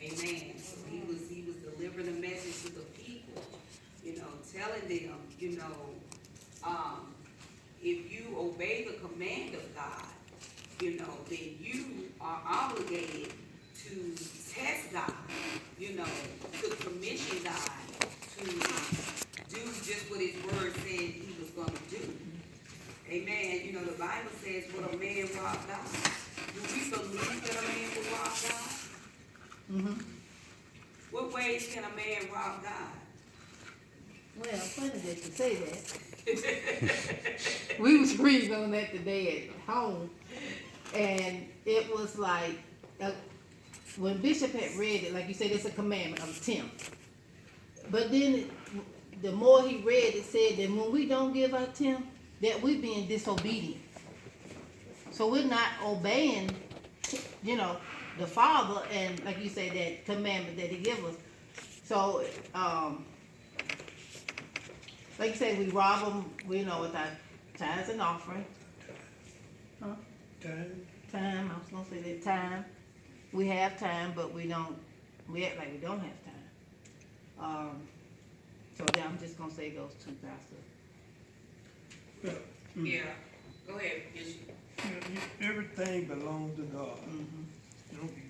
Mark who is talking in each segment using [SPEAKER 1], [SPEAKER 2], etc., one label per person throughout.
[SPEAKER 1] Amen. So he was delivering a message to the people, telling them, if you obey the command of God, then you are obligated to test God, to commission God to do just what his word said he was going to do. Amen. The Bible says, will a man rob God? Do we believe that a man will rob God?
[SPEAKER 2] Mm-hmm.
[SPEAKER 1] What ways can a man rob God?
[SPEAKER 2] Well, funny that you say that. We was reading on that today at home, and it was like, when Bishop had read it, like you said, it's a commandment of 10. But then, the more he read, it said that when we don't give our 10, that we being disobedient. So we're not obeying, the Father, and like you say, that commandment that he gave us. So, like you said, we rob them, with our tithes and offering. Huh? Time, I was going to say that time. We have time, but we act like we don't have time. So then I'm just going to say those two, Pastor.
[SPEAKER 3] Well,
[SPEAKER 1] Yeah. Go ahead, Bishop.
[SPEAKER 3] everything belongs to God.
[SPEAKER 2] Mm-hmm.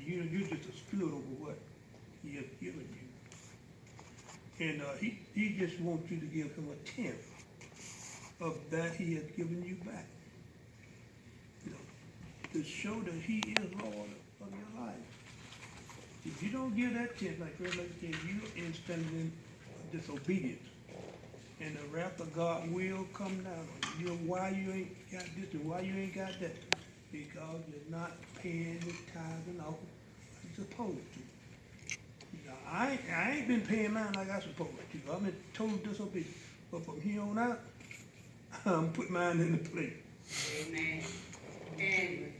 [SPEAKER 3] You're just a steward over what he has given you. And he just wants you to give him a tenth of that he has given you back. To show that he is Lord of your life. If you don't give that tenth, like Reverend said, you're instantly in disobedience. And the wrath of God will come down on you. Why you ain't got this and why you ain't got that? Because you're not paying the tithes and offering you're supposed to. I ain't been paying mine like I supposed to. I've been total disobedient. But from here on out, I'm putting mine in the plate.
[SPEAKER 1] Amen. And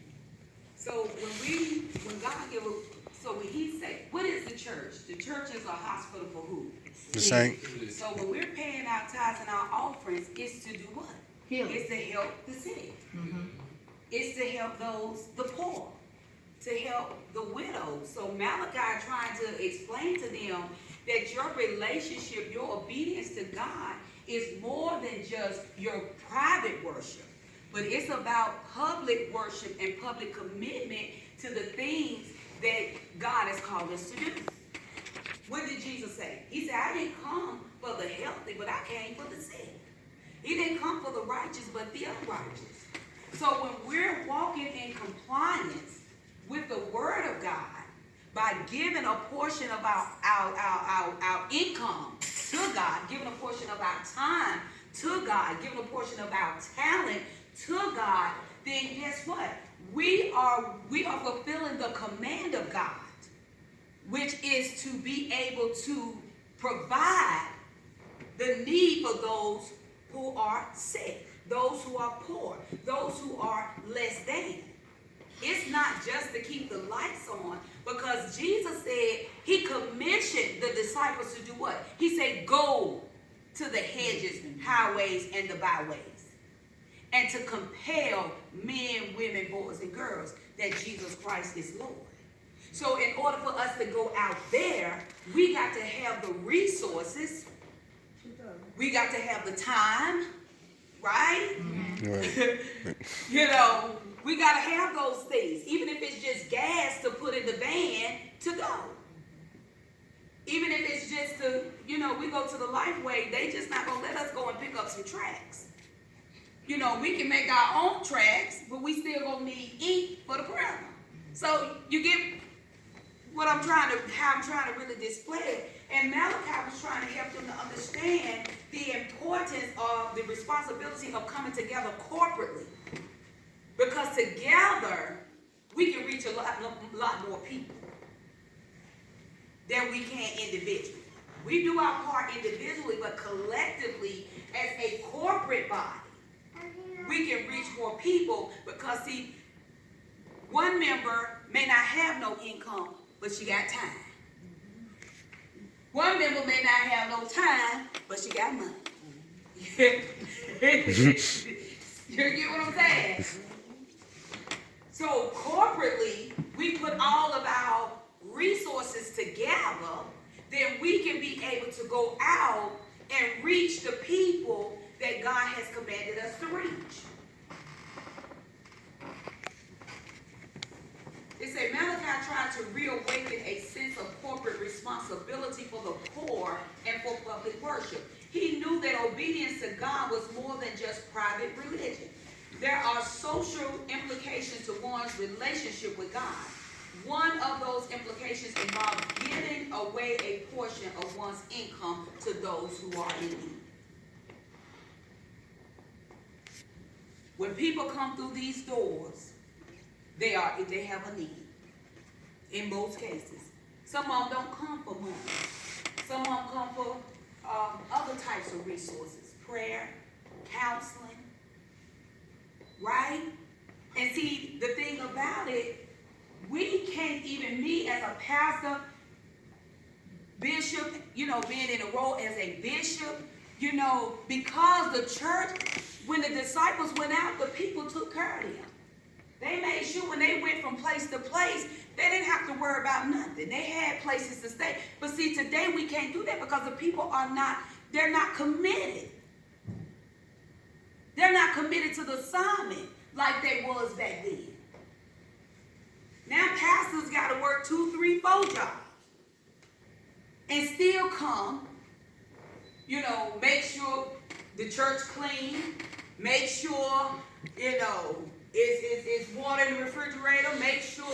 [SPEAKER 1] so when God when he said, what is the church? The church is a hospital for who?
[SPEAKER 4] The saint.
[SPEAKER 1] So when we're paying our tithes and our offerings, it's to do what?
[SPEAKER 2] Healing.
[SPEAKER 1] It's to help the sick.
[SPEAKER 2] Mm-hmm.
[SPEAKER 1] It's to help the poor, to help the widows. So Malachi trying to explain to them that your relationship, your obedience to God is more than just your private worship, but it's about public worship and public commitment to the things that God has called us to do. What did Jesus say? He said, I didn't come for the healthy, but I came for the sick. He didn't come for the righteous, but the unrighteous. So when we're walking in compliance with the word of God, by giving a portion of our income to God, giving a portion of our time to God, giving a portion of our talent to God, then guess what? We are fulfilling the command of God, which is to be able to provide the need for those who are sick, those who are poor, those who are less than. It's not just to keep the lights on, because Jesus said he commissioned the disciples to do what? He said, go to the hedges, highways, and the byways, and to compel men, women, boys, and girls that Jesus Christ is Lord. So in order for us to go out there, we got to have the resources. We got to have the time, right?
[SPEAKER 4] Right.
[SPEAKER 1] We got to have those things. Even if it's just gas to put in the van to go. Even if it's just to, we go to the Lifeway, they just not going to let us go and pick up some tracks. We can make our own tracks, but we still going to need ink for the program. So you get how I'm trying to really display it. And Malachi was trying to help them to understand the importance of the responsibility of coming together corporately. Because together, we can reach a lot more people than we can individually. We do our part individually, but collectively, as a corporate body, we can reach more people because, see, one member may not have no income, but she got time. One member may not have no time, but she got money. You get what I'm saying? So corporately, we put all of our resources together then we can be able to go out and reach the people that God has commanded us to reach. It said Malachi tried to reawaken a sense of corporate responsibility for the poor and for public worship. He knew that obedience to God was more than just private religion. There are social implications to one's relationship with God. One of those implications involves giving away a portion of one's income to those who are in need. When people come through these doors, they have a need. In most cases, some of them don't come for money. Some of them come for other types of resources, prayer, counseling, right? And see, the thing about it, we can't even, me as a pastor, bishop, being in a role as a bishop, because the church, when the disciples went out, the people took care of them. They made sure when they went from place to place, they didn't have to worry about nothing. They had places to stay. But see, today we can't do that because the people they're not committed. They're not committed to the assignment like they was back then. Now pastors got to work 2, 3, 4 jobs and still come, make sure the church clean, make sure, it's water in the refrigerator, make sure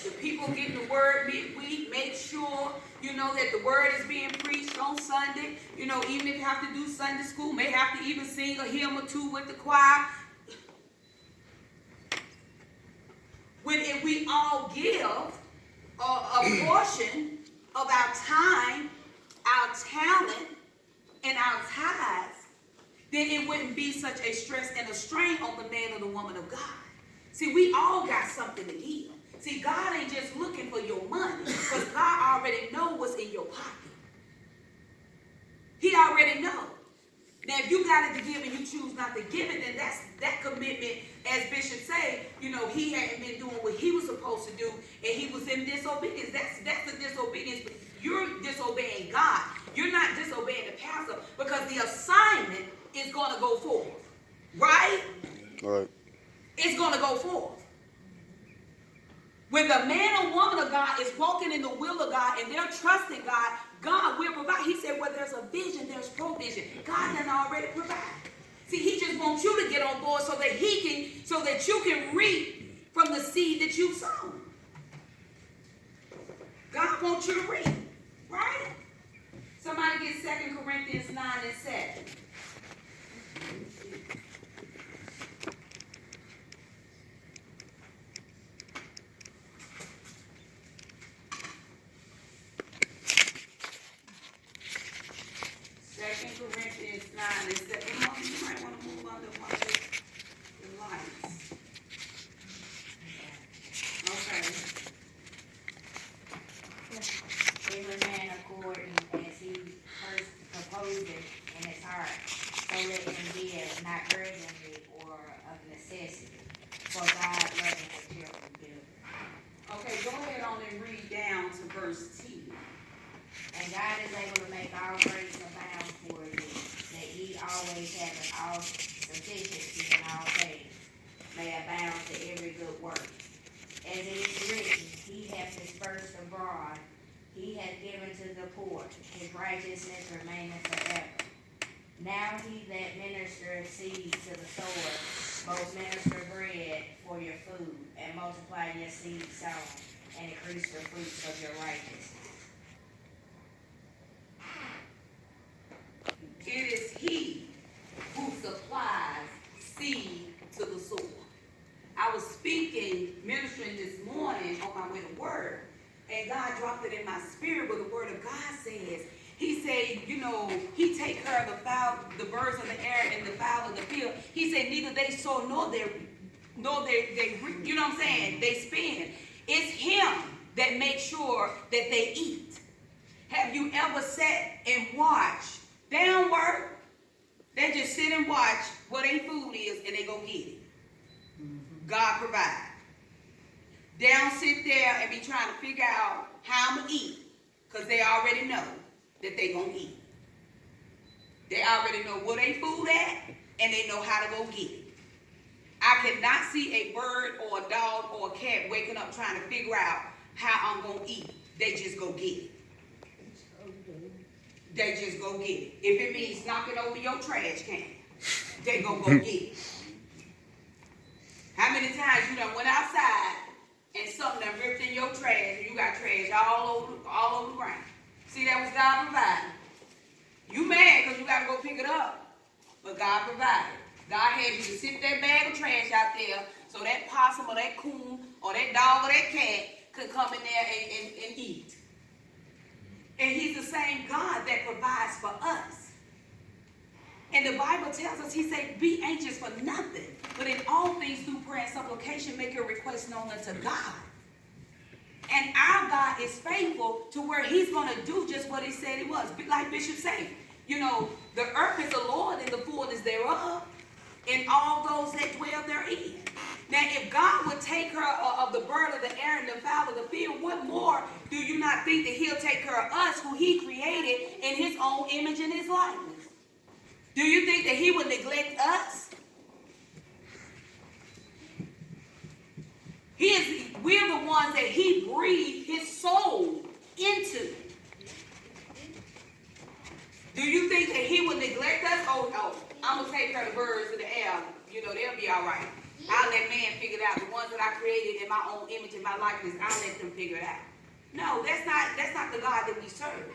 [SPEAKER 1] the people getting the word midweek, make sure, that the word is being preached on Sunday, even if you have to do Sunday school, may have to even sing a hymn or two with the choir. If we all give a portion of our time, our talent, and our tithes, then it wouldn't be such a stress and a strain on the man or the woman of God. See, we all got something to give. See, God ain't just looking for your money, because God already knows what's in your pocket. He already knows. Now, if you got it to give and you choose not to give it, then that's that commitment, as Bishop say, he hadn't been doing what he was supposed to do, and he was in disobedience. That's the disobedience. But you're disobeying God. You're not disobeying the pastor, because the assignment is going to go forth. Right?
[SPEAKER 4] Right.
[SPEAKER 1] It's going to go forth. When the man or woman of God is walking in the will of God and they're trusting God, God will provide. He said, where there's a vision, there's provision. God done already provide. See, he just wants you to get on board so that you can reap from the seed that you've sown. God wants you to reap, right? Somebody get 2 Corinthians 9 and 7. Corinthians 9 and 7. You might want to move under one of the lights. Okay.
[SPEAKER 5] Every man according as he first proposed it in his heart, so let him give, not urgently or of necessity, for God loving the children do.
[SPEAKER 1] Okay, go ahead on and read down to verse 10.
[SPEAKER 5] And God is able to make all grace abound for you, that ye always having all sufficiency in all things, may abound to every good work. As it is written, he hath dispersed abroad, he hath given to the poor, his righteousness remaineth forever. Now he that ministereth seed to the sower, both minister bread for your food, and multiply your seed sown, and increase the fruits of your righteousness.
[SPEAKER 1] It is he who supplies seed to the sower. I was ministering this morning on my way to work, and God dropped it in my spirit what the word of God says. He said, he take care of the birds of the air and the fowl of the field. He said, neither they sow nor they they spend. It's him that makes sure that they eat. Have you ever sat and watched? They don't work. They just sit and watch what their food is and they go get it. God provide. They don't sit there and be trying to figure out how I'm going to eat, because they already know. that they gonna eat. They already know where they food at, and they know how to go get it. I cannot see a bird or a dog or a cat waking up trying to figure out how I'm gonna eat. They just go get it. They just go get it. If it means knocking over your trash can, they gonna go get it. How many times you done went outside and something done ripped in your trash and you got trash all over the ground? See, that was God providing. You mad because you got to go pick it up, but God provided. God had you to sit that bag of trash out there so that possum or that coon or that dog or that cat could come in there and eat. And he's the same God that provides for us. And the Bible tells us, he said, be anxious for nothing, but in all things through prayer and supplication, make your request known unto God. And our God is faithful to where he's going to do just what he said he was. Like Bishop said, you know, the earth is the Lord and the fullness thereof, and all those that dwell therein. Now, if God would take care of the bird of the air and the fowl of the field, what more do you not think that he'll take care of us who he created in his own image and his likeness? Do you think that he would neglect us? We're the ones that he breathed his soul into. Do you think that he would neglect us? Oh, no. I'm going to take care of the birds of the air. You know, they'll be all right. I'll let man figure it out. The ones that I created in my own image and my likeness, I'll let them figure it out. No, that's not the God that we serve.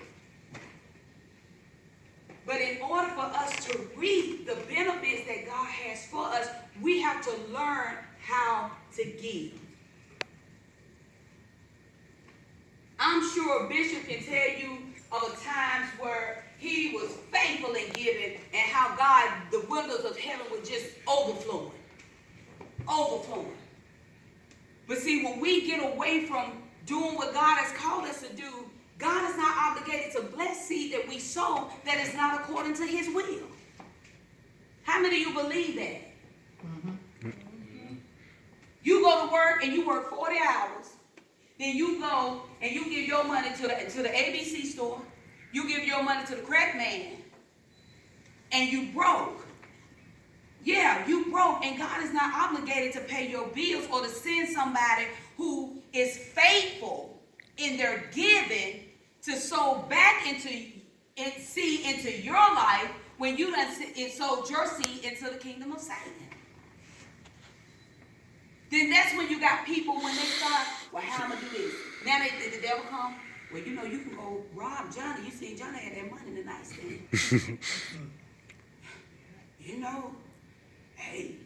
[SPEAKER 1] But in order for us to reap the benefits that God has for us, we have to learn how to give. I'm sure Bishop can tell you of times where he was faithful in giving and how God, the windows of heaven were just overflowing. Overflowing. But see, when we get away from doing what God has called us to do, God is not obligated to bless seed that we sow that is not according to his will. How many of you believe that? Mm-hmm. You go to work and you work 40 hours. Then you go and you give your money to the ABC store. You give your money to the crack man. And you broke. Yeah, you broke. And God is not obligated to pay your bills or to send somebody who is faithful in their giving to sow back into your life when you done sowed your seed into the kingdom of Satan. Then that's when you got people when they start, well, how am I gonna do this? Now the devil come, well, you know, you can go rob Johnny. You see Johnny had that money in the nightstand. You know, hey,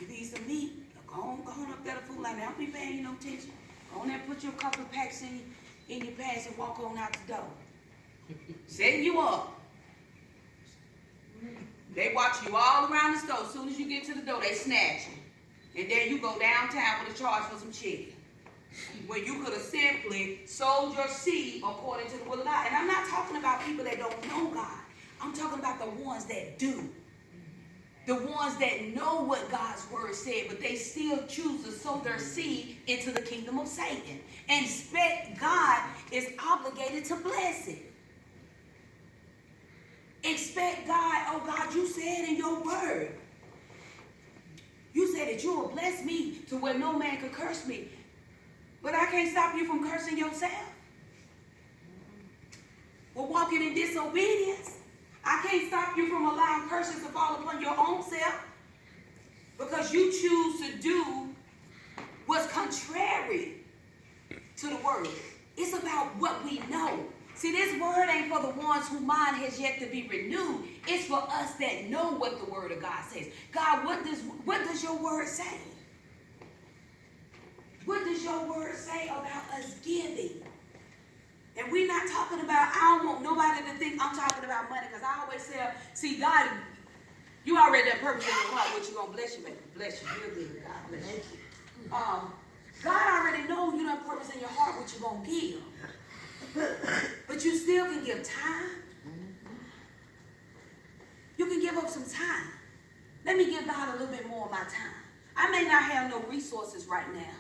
[SPEAKER 1] you need some meat. Go on up there to food line. I don't be paying you no attention. Go on there, put your couple of packs in your pants and walk on out the door. Setting you up. They watch you all around the store. As soon as you get to the door, they snatch you. And then you go downtown with a charge for some chicken. When you could have simply sold your seed according to the will of God. And I'm not talking about people that don't know God. I'm talking about the ones that do. The ones that know what God's word said, but they still choose to sow their seed into the kingdom of Satan. And expect God is obligated to bless it. Expect God, oh God, you said in your word. You said that you will bless me to where no man could curse me. But I can't stop you from cursing yourself. We're walking in disobedience. I can't stop you from allowing curses to fall upon your own self because you choose to do what's contrary to the word. It's about what we know. See, this word ain't for the ones whose mind has yet to be renewed. It's for us that know what the word of God says. God, what does your word say? What does your word say about us giving? And we're not talking about, I don't want nobody to think I'm talking about money, because I always say, see, God, you already done purpose in your heart what you're going to bless you, baby. Bless you real good. God bless you. God already knows you done purpose in your heart what you're going to give. But you still can give time. You can give up some time. Let me give God a little bit more of my time. I may not have no resources right now.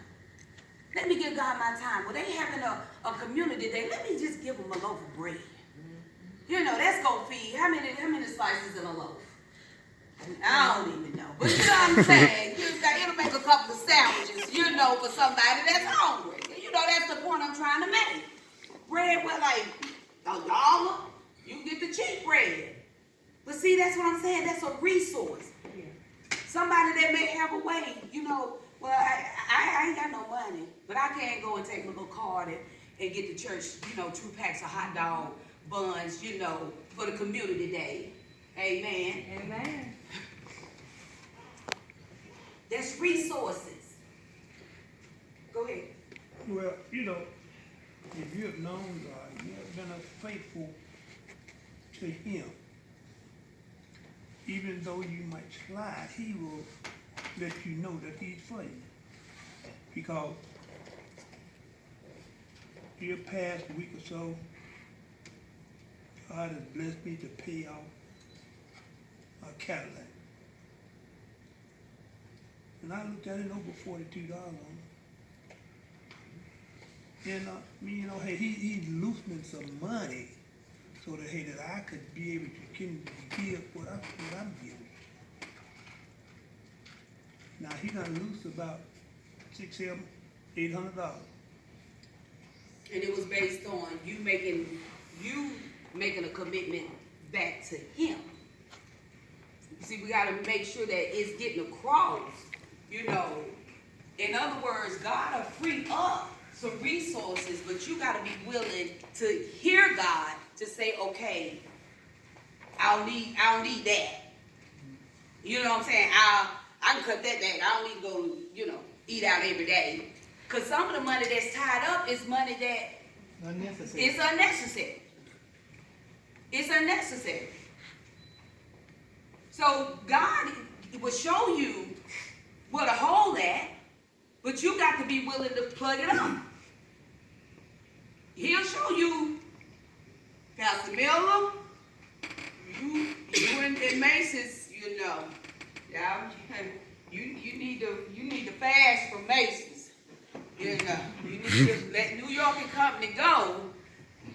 [SPEAKER 1] Let me give God my time. Well, they having a community day. Let me just give them a loaf of bread. You know, that's gonna feed, how many slices in a loaf? I don't even know. But you know what I'm saying? It'll make a couple of sandwiches, you know, for somebody that's hungry. You know, that's the point I'm trying to make. Bread with like $1, you get the cheap bread. But see, that's what I'm saying. That's a resource. Somebody that may have a way, you know, well, I ain't got no money, but I can't go and take a little card and get the church, you know, 2 packs of hot dog buns, you know, for the community day. Amen.
[SPEAKER 5] Amen.
[SPEAKER 1] That's resources. Go ahead.
[SPEAKER 3] Well, you know, if you have known God, you have been faithful to Him. Even though you might slide, He will let you know that He's for you. Because here past week or so, God has blessed me to pay off a Cadillac. And I looked at it over $42 on it. And you know, hey, he's loosening some money so that hey, that I could be able to give what I'm giving. Now he's gonna lose about $600, $800.
[SPEAKER 1] And it was based on you making a commitment back to Him. See, we gotta make sure that it's getting across, you know. In other words, God will free up some resources, but you gotta be willing to hear God to say, okay, I don't need that. You know what I'm saying? I can cut that back. I don't need to go, you know, eat out every day. Because some of the money that's tied up is money that
[SPEAKER 2] Unnecessary.
[SPEAKER 1] is unnecessary. It's unnecessary. So God will show you where to hold at, but you got to be willing to plug it up. He'll show you, Pastor Miller, you and Macy's, you know, y'all, you need to fast from Macy's. You know, you need to let New York and Company go.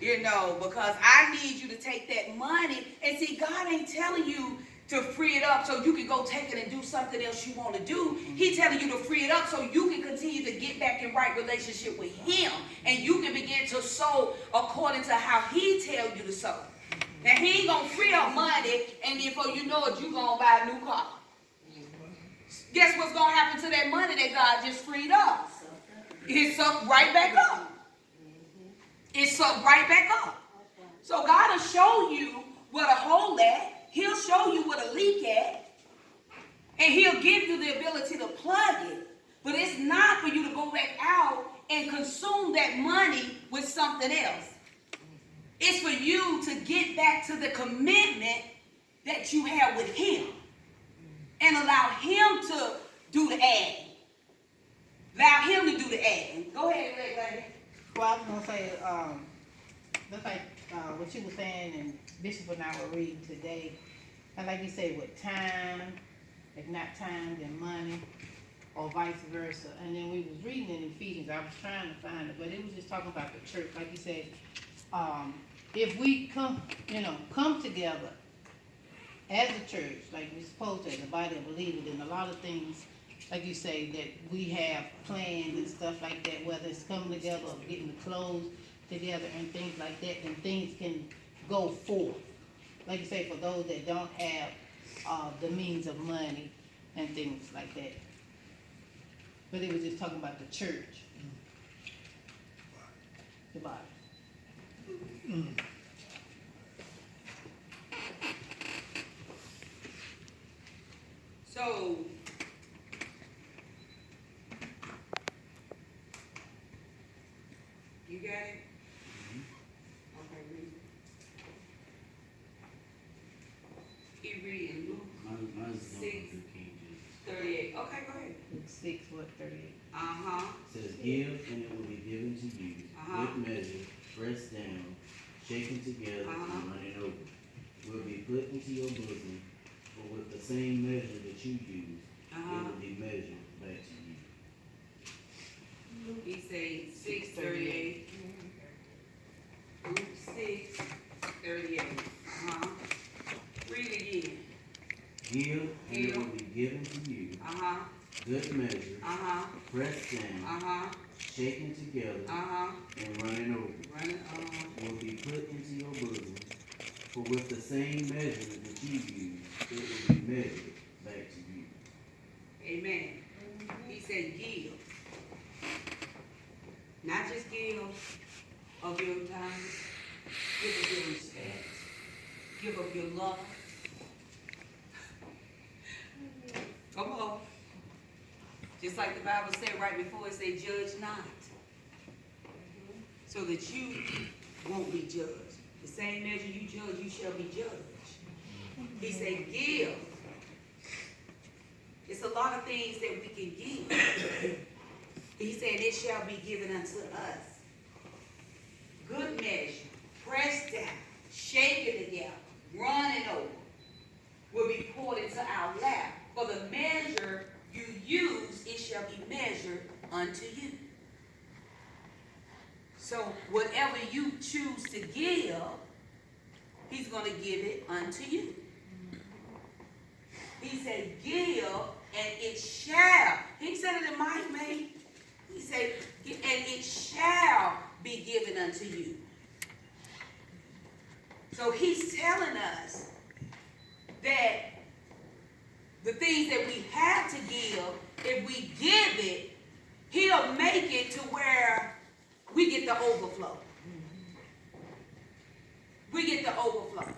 [SPEAKER 1] You know, because I need you to take that money. And see, God ain't telling you to free it up so you can go take it and do something else you want to do. He's telling you to free it up so you can continue to get back in right relationship with Him. And you can begin to sow according to how He tells you to sow. Now, He ain't going to free up money and before you know it, you're going to buy a new car. Guess what's going to happen to that money that God just freed up? It's up right back up. It's up right back up. So God will show you where to hold at. He'll show you where to leak at. And He'll give you the ability to plug it. But it's not for you to go back out and consume that money with something else. It's for you to get back to the commitment that you have with Him. And allow Him to do the adding. Allow Him to do the adding. Go ahead, lady.
[SPEAKER 2] Well, I was gonna say, just like what you were saying, and Bishop and I were reading today, and like you say, with time, if not time, then money, or vice versa. And then we was reading in Ephesians. I was trying to find it, but it was just talking about the church, like you said. If we come together as a church, like we're supposed to, the body of believers, and a lot of things, like you say, that we have planned and stuff like that, whether it's coming together or getting the clothes together and things like that, then things can go forth. Like you say, for those that don't have the means of money and things like that. But it was just talking about the church. The body.
[SPEAKER 1] So, you got it? Okay, read. Keep reading, Luke
[SPEAKER 4] Mine's
[SPEAKER 1] 6,
[SPEAKER 4] going through King James.
[SPEAKER 1] 38. Okay, go ahead.
[SPEAKER 2] 6:38.
[SPEAKER 1] Uh-huh.
[SPEAKER 4] It says, give and it will be given to you.
[SPEAKER 1] Uh-huh.
[SPEAKER 4] Good measure, pressed down, shaken together,
[SPEAKER 1] Uh-huh.
[SPEAKER 4] and running over. Will be put into your bosom, for with the same measure that you use,
[SPEAKER 1] Uh-huh.
[SPEAKER 4] it will be measured back to you.
[SPEAKER 1] He say 6:38. Luke 6:38.
[SPEAKER 4] Give, and it will be given to you.
[SPEAKER 1] Uh-huh.
[SPEAKER 4] Good measure,
[SPEAKER 1] Uh-huh.
[SPEAKER 4] pressed down,
[SPEAKER 1] Uh-huh.
[SPEAKER 4] shaken together,
[SPEAKER 1] Uh-huh.
[SPEAKER 4] and running over,
[SPEAKER 1] Running,
[SPEAKER 4] will be put into your bosom. For with the same measure that you use, it will be measured back to you.
[SPEAKER 1] Amen. He said give. Not just give of your time. Give of your respect. Give of your love. Come on. Just like the Bible said right before, it said, judge not. So that you won't be judged. The same measure you judge, you shall be judged. He said, give. It's a lot of things that we can give. He said, it shall be given unto us. Good measure, pressed down, shaken together, running over, will be poured into our lap. For the measure you use, it shall be measured unto you. So whatever you choose to give, he's going to give it unto you. He said, give, and it shall. He said it in might, man. He said, and it shall be given unto you. So he's telling us that the things that we have to give, if we give it, he'll make it to where we get the overflow. We get the overflow.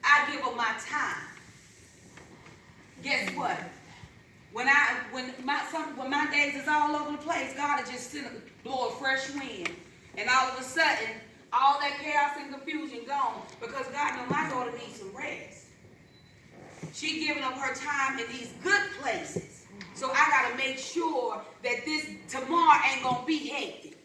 [SPEAKER 1] I give up my time. Guess what? When my days is all over the place, God is just blow a fresh wind, and all of a sudden, all that chaos and confusion gone, because God knows my daughter needs some rest. She giving up her time in these good places, so I gotta make sure that this tomorrow ain't gonna be hectic.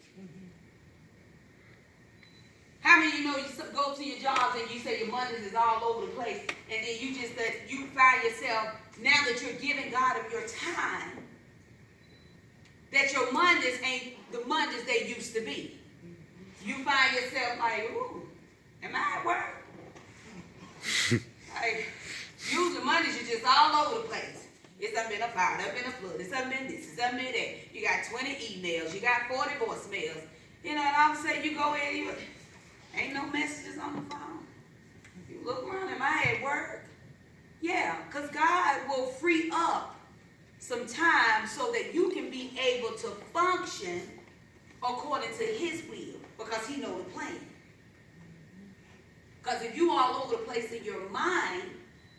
[SPEAKER 1] How many of you know you go to your jobs and you say your Mondays is all over the place, and then you find yourself, now that you're giving God of your time, that your Mondays ain't the Mondays they used to be. You find yourself like, ooh, am I at work? Like, usually Mondays you're just all over the place. It's up in a fire, up in a flood, it's up in this, it's up in that. You got 20 emails, you got 40 voicemails. You know, and all of a sudden you go in, ain't no messages on the phone. You look around, am I at work? Yeah, because God will free up some time so that you can be able to function according to his will, because he knows the plan. Because if you all over the place in your mind,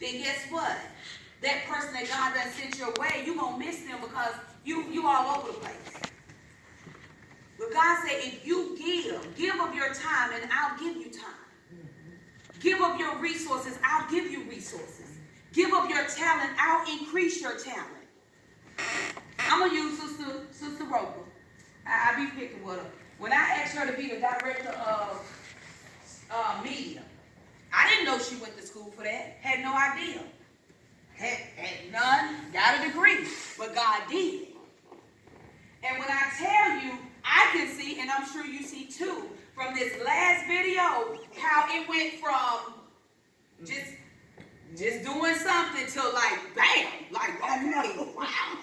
[SPEAKER 1] then guess what? That person that God done sent your way, you're going to miss them because you all over the place. But God said, if you give of your time and I'll give you time. Give of your resources, I'll give you resources. Give of your talent, I'll increase your talent. I'm going to use Sister Roper. I be picking with her. When I asked her to be the director of media, I didn't know she went to school for that. Had no idea. Had none, got a degree, but God did. And when I tell you, I can see, and I'm sure you see too, from this last video, how it went from just doing something to like, bam, like, okay, wow.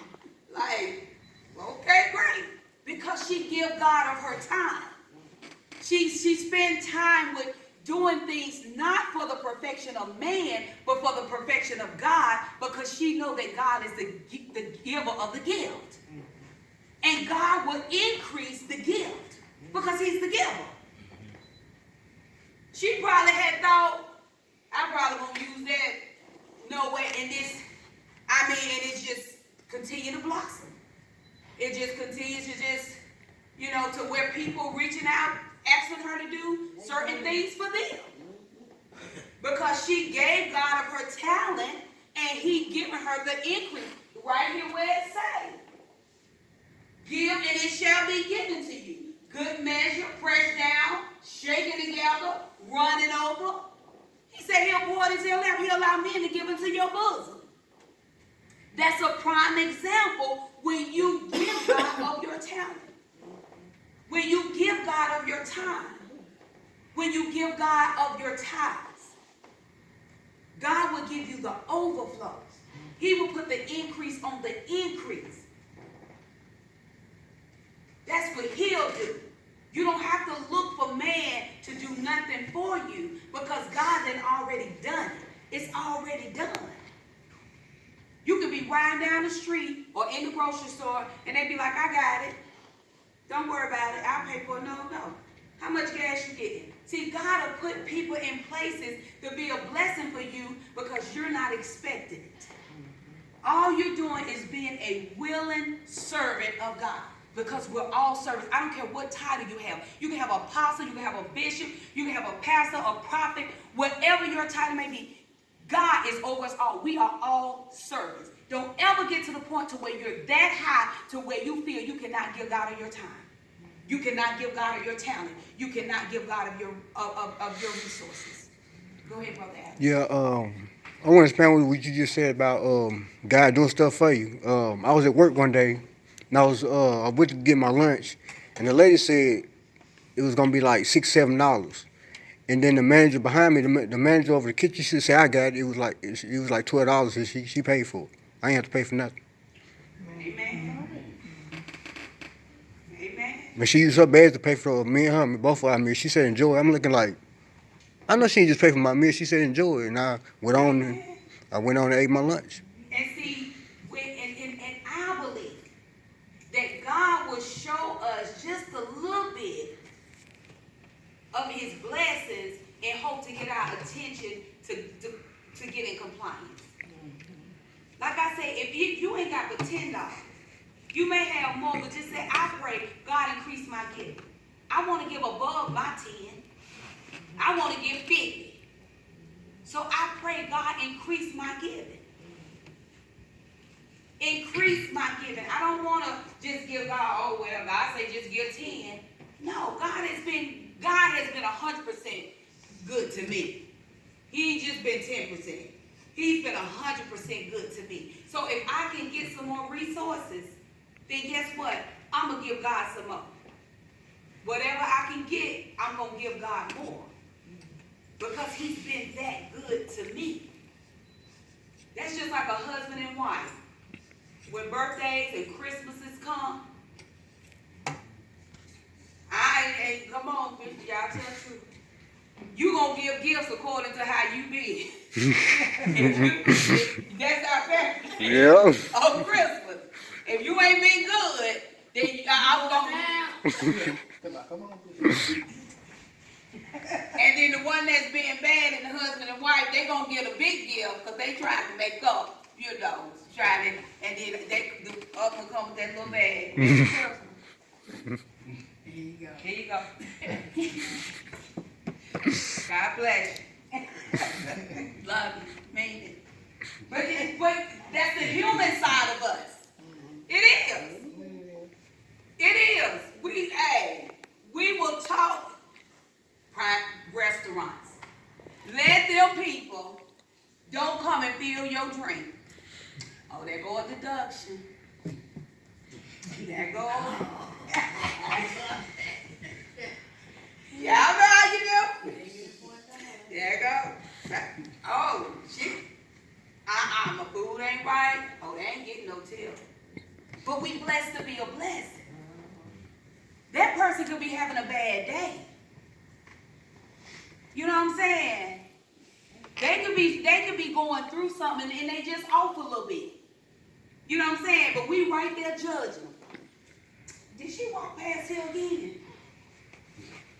[SPEAKER 1] Like, okay, great. Because she give God of her time. She spend time with doing things not for the perfection of man, but for the perfection of God, because she know that God is the giver of the gift. And God will increase the gift because he's the giver. She probably had thought, I probably won't use that no way in this. I mean, and it just continue to blossom. It just continues to to where people reaching out, asking her to do certain things for them. Because she gave God of her talent and he given her the increase. Right here where it says, give and it shall be given to you. Good measure, pressed down, shaken together, running over. He said he'll pour it into your lap. He'll allow men to give into your bosom. That's a prime example when you give God of your talent. When you give God of your time. When you give God of your tithes. God will give you the overflow. He will put the increase on the increase. That's what he'll do. You don't have to look for man to do nothing for you because God done already done it. It's already done. You could be riding down the street or in the grocery store and they be like, I got it. Don't worry about it. I'll pay for it. No. How much gas you getting? See, God will put people in places to be a blessing for you because you're not expecting it. All you're doing is being a willing servant of God. Because we're all servants. I don't care what title you have. You can have an apostle, you can have a bishop, you can have a pastor, a prophet, whatever your title may be. God is over us all. We are all servants. Don't ever get to the point to where you're that high to where you feel you cannot give God of your time. You cannot give God of your talent. You cannot give God of your resources. Go ahead, Brother Adam.
[SPEAKER 6] Yeah, I want to expand what you just said about God doing stuff for you. I was at work one day, and I went to get my lunch, and the lady said it was gonna be like $6-7, and then the manager behind me, the manager over the kitchen, she said I got it. It was like $12, and she paid for it. I ain't have to pay for nothing.
[SPEAKER 1] Amen. Amen.
[SPEAKER 6] But she used her badge to pay for me and her, both of our meals. She said enjoy it. I'm looking like, I know she didn't just pay for my meal. She said enjoy it, and I went on and ate my lunch.
[SPEAKER 1] And see, and I believe that God will show us just a little bit of his blessings and hope to get our attention to get in compliance. Like I said, if you ain't got but $10, you may have more, but just say, I pray God increase my giving. I want to give above my 10. I want to give 50. So I pray God increase my giving. Increase my giving. I don't want to just give God, well, God say just give 10. No, God has been 100% good to me. He ain't just been 10%. He's been 100% good to me. So if I can get some more resources, then guess what? I'm going to give God some more. Whatever I can get, I'm going to give God more. Because he's been that good to me. That's just like a husband and wife. When birthdays and Christmases come, come on, bitch, y'all tell the truth. You gonna give gifts according to how you be. That's our parents.
[SPEAKER 6] Yeah.
[SPEAKER 1] On Christmas. If you ain't been good, then I was gonna.
[SPEAKER 2] Come on.
[SPEAKER 1] And then the one that's being bad and the husband and wife, they gonna get a big gift because they trying to make up, trying to, and then the up and come with that little bag. Here you go. God bless you. Love you. Mean it. But that's the human side of us. It is. It is. We will talk restaurants. Let them people don't come and fill your drink. Oh, there go a deduction. There go. Y'all know how you do? There go. Oh, shit. My food ain't right. Oh, they ain't getting no tip. But we blessed to be a blessing. That person could be having a bad day. You know what I'm saying? They could be going through something and they just off a little bit. You know what I'm saying? But we right there judging them. Did she walk past here again?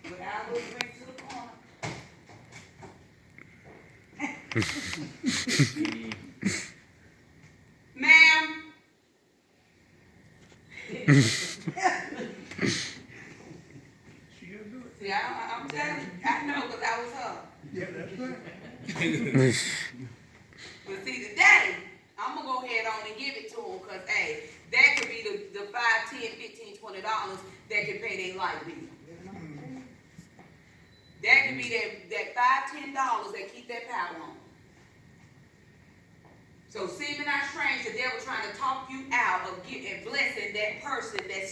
[SPEAKER 1] But I will bring to the corner. Ma'am.
[SPEAKER 3] She gonna do it.
[SPEAKER 1] See, I'm telling you, I know because I was her.
[SPEAKER 3] Yeah, that's right.
[SPEAKER 1] But see, today, I'm going to go ahead on and give it to them because, hey, that could be the $5, $10, $15, $20 that can pay their light bill. That could be that $5, $10 that keep that power on. So seeming not strange, the devil trying to talk you out of blessing that person that's